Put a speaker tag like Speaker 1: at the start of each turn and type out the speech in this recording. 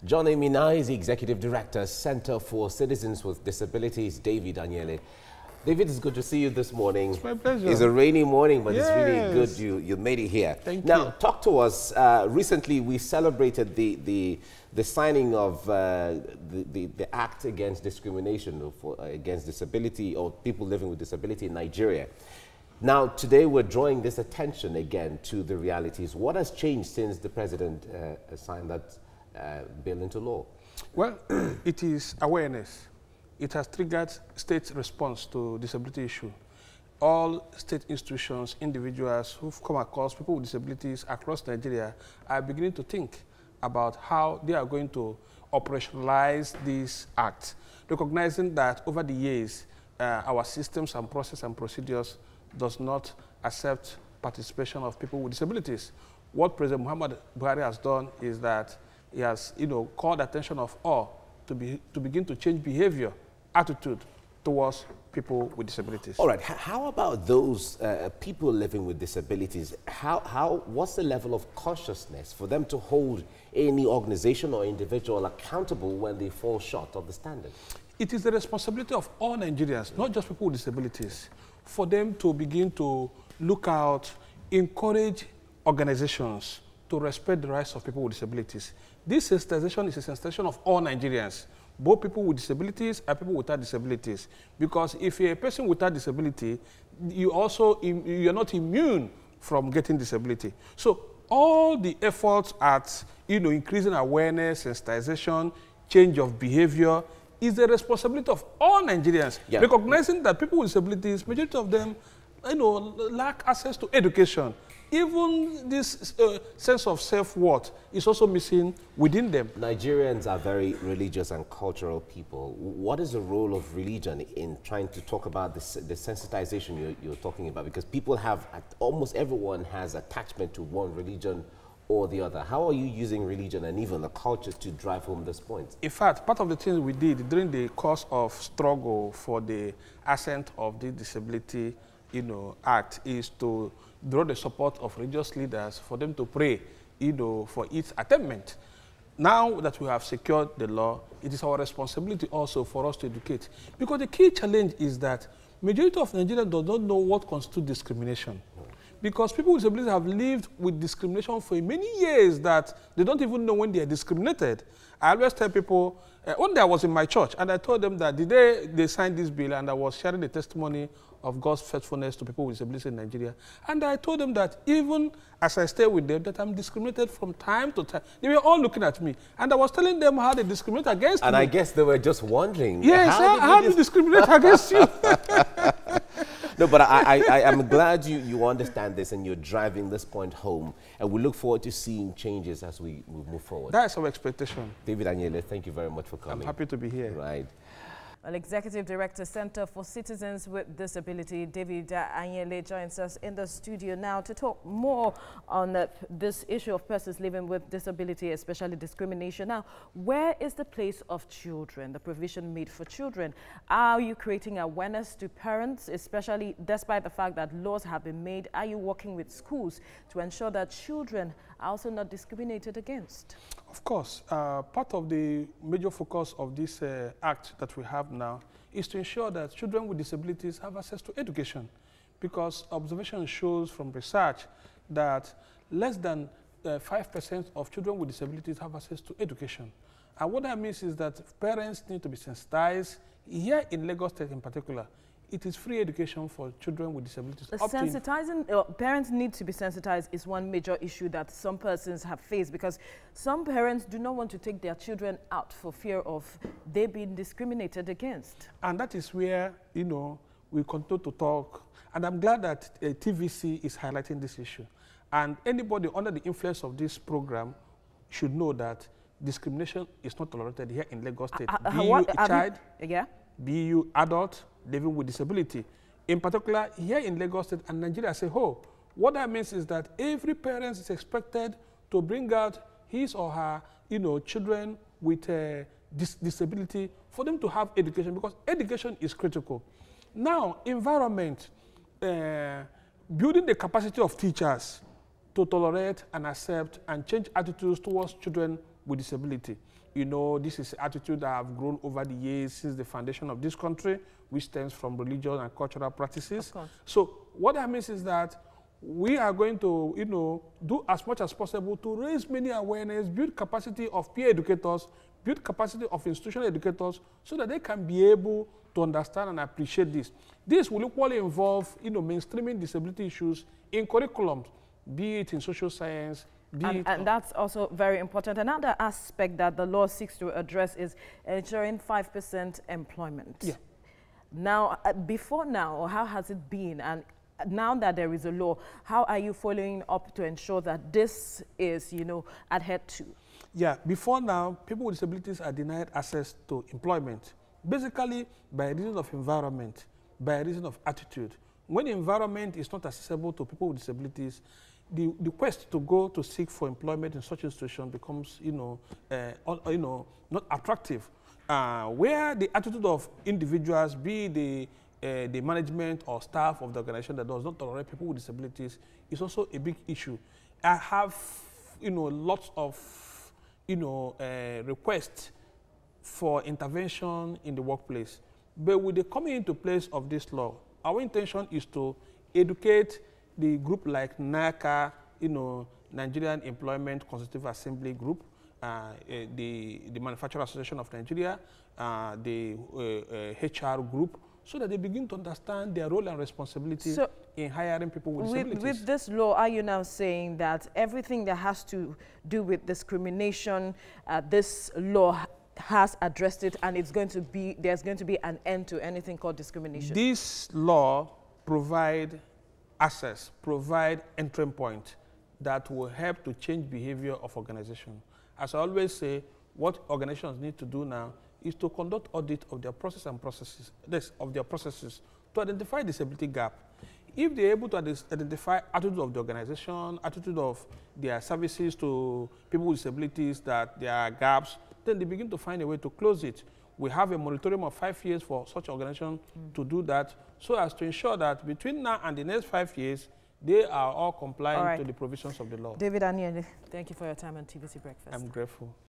Speaker 1: Joining me now is the Executive Director, Center for Citizens with Disabilities, David Anyele. David, it's good to see you this morning.
Speaker 2: It's my pleasure.
Speaker 1: It's a rainy morning, but
Speaker 2: yes.
Speaker 1: It's really good you made it here.
Speaker 2: Thank
Speaker 1: now,
Speaker 2: you.
Speaker 1: Talk to us. Recently, we celebrated the signing of the Act Against Discrimination against disability or people living with disability in Nigeria. Now, today we're drawing this attention again to the realities. What has changed since the President signed that bill into law?
Speaker 2: Well, it is awareness. It has triggered state response to disability issue. All state institutions, individuals who've come across people with disabilities across Nigeria are beginning to think about how they are going to operationalize this act, recognizing that over the years, our systems and process and procedures does not accept participation of people with disabilities. What President Muhammad Buhari has done is that he has, called attention of all to begin to change behavior, attitude towards people with disabilities.
Speaker 1: All right. How about those people living with disabilities? What's the level of consciousness for them to hold any organization or individual accountable when they fall short of the standard?
Speaker 2: It is the responsibility of all Nigerians, not just people with disabilities, for them to begin to look out, encourage organizations to respect the rights of people with disabilities. This sensitization is a sensitization of all Nigerians, both people with disabilities and people without disabilities. Because if you're a person without disability, you're not immune from getting disability. So all the efforts at increasing awareness, sensitization, change of behavior is the responsibility of all Nigerians. Yeah. Recognizing that people with disabilities, majority of them, lack access to education. Even this sense of self-worth is also missing within them.
Speaker 1: Nigerians are very religious and cultural people. What is the role of religion in trying to talk about the sensitization you're talking about? Because people have, almost everyone has attachment to one religion or the other. How are you using religion and even the culture to drive home this point?
Speaker 2: In fact, part of the things we did during the course of struggle for the assent of the Disability Act is to draw the support of religious leaders for them to pray, for its attainment. Now that we have secured the law, it is our responsibility also for us to educate. Because the key challenge is that majority of Nigerians do not know what constitutes discrimination. Because people with disabilities have lived with discrimination for many years that they don't even know when they are discriminated. I always tell people, one day I was in my church and I told them that the day they signed this bill, and I was sharing the testimony of God's faithfulness to people with disabilities in Nigeria. And I told them that even as I stay with them, that I'm discriminated from time to time. They were all looking at me. And I was telling them how they discriminate against me.
Speaker 1: And I guess they were just wondering.
Speaker 2: Yes, how do you discriminate against you?
Speaker 1: No, but I'm glad you understand this and you're driving this point home. And we look forward to seeing changes as we move forward.
Speaker 2: That's our expectation.
Speaker 1: David Anyele, thank you very much for coming.
Speaker 2: I'm happy to be here.
Speaker 1: Right.
Speaker 3: Well, Executive Director, Center for Citizens with Disability, David Anyele, joins us in the studio now to talk more on this issue of persons living with disability, especially discrimination. Now, where is the place of children, the provision made for children? Are you creating awareness to parents, especially despite the fact that laws have been made? Are you working with schools to ensure that children are also not discriminated against?
Speaker 2: Of course, part of the major focus of this act that we have now is to ensure that children with disabilities have access to education, because observation shows from research that less than 5% of children with disabilities have access to education. And what that means is that parents need to be sensitized. Here in Lagos State in particular, it is free education for children with disabilities.
Speaker 3: Sensitizing, parents need to be sensitized is one major issue that some persons have faced, because some parents do not want to take their children out for fear of they being discriminated against.
Speaker 2: And that is where, we continue to talk. And I'm glad that TVC is highlighting this issue. And anybody under the influence of this program should know that discrimination is not tolerated here in Lagos State. Be you a child, be you adult, living with disability. In particular, here in Lagos State and Nigeria as a whole, what that means is that every parent is expected to bring out his or her, children with disability for them to have education, because education is critical. Now, environment, building the capacity of teachers to tolerate and accept and change attitudes towards children with disability. You know, this is attitude that have grown over the years since the foundation of this country, which stems from religious and cultural practices. So what that means is that we are going to, you know, do as much as possible to raise many awareness, build capacity of peer educators, build capacity of institutional educators, so that they can be able to understand and appreciate this. This will equally involve, you know, mainstreaming disability issues in curriculums, be it in social science,
Speaker 3: and that's also very important. Another aspect that the law seeks to address is ensuring 5% employment.
Speaker 2: Yeah.
Speaker 3: Now, before now, how has it been? And now that there is a law, how are you following up to ensure that this is, you know, adhered to?
Speaker 2: Yeah, before now, people with disabilities are denied access to employment, basically by reason of environment, by reason of attitude. When the environment is not accessible to people with disabilities, the quest to go to seek for employment in such a situation becomes, you know, not attractive. Where the attitude of individuals, be the management or staff of the organization that does not tolerate people with disabilities, is also a big issue. I have, you know, lots of, you know, requests for intervention in the workplace. But with the coming into place of this law, our intention is to educate the group like NACA, you know, Nigerian Employment Consultative Assembly Group, the Manufacturer Association of Nigeria, the HR group, so that they begin to understand their role and responsibility in hiring people with disabilities.
Speaker 3: With this law, are you now saying that everything that has to do with discrimination, this law has addressed it, and it's going to be, there's going to be an end to anything called discrimination?
Speaker 2: This law provide access, provide entry point that will help to change behavior of organization. As I always say, what organizations need to do now is to conduct audit of their process and processes, to identify disability gap. If they're able to identify attitude of the organization, attitude of their services to people with disabilities, that there are gaps, then they begin to find a way to close it. We have a moratorium of 5 years for such organization to do that, so as to ensure that between now and the next 5 years, they are all compliant to the provisions of the law.
Speaker 3: David Aniele, thank you for your time on TVC Breakfast.
Speaker 2: I'm grateful.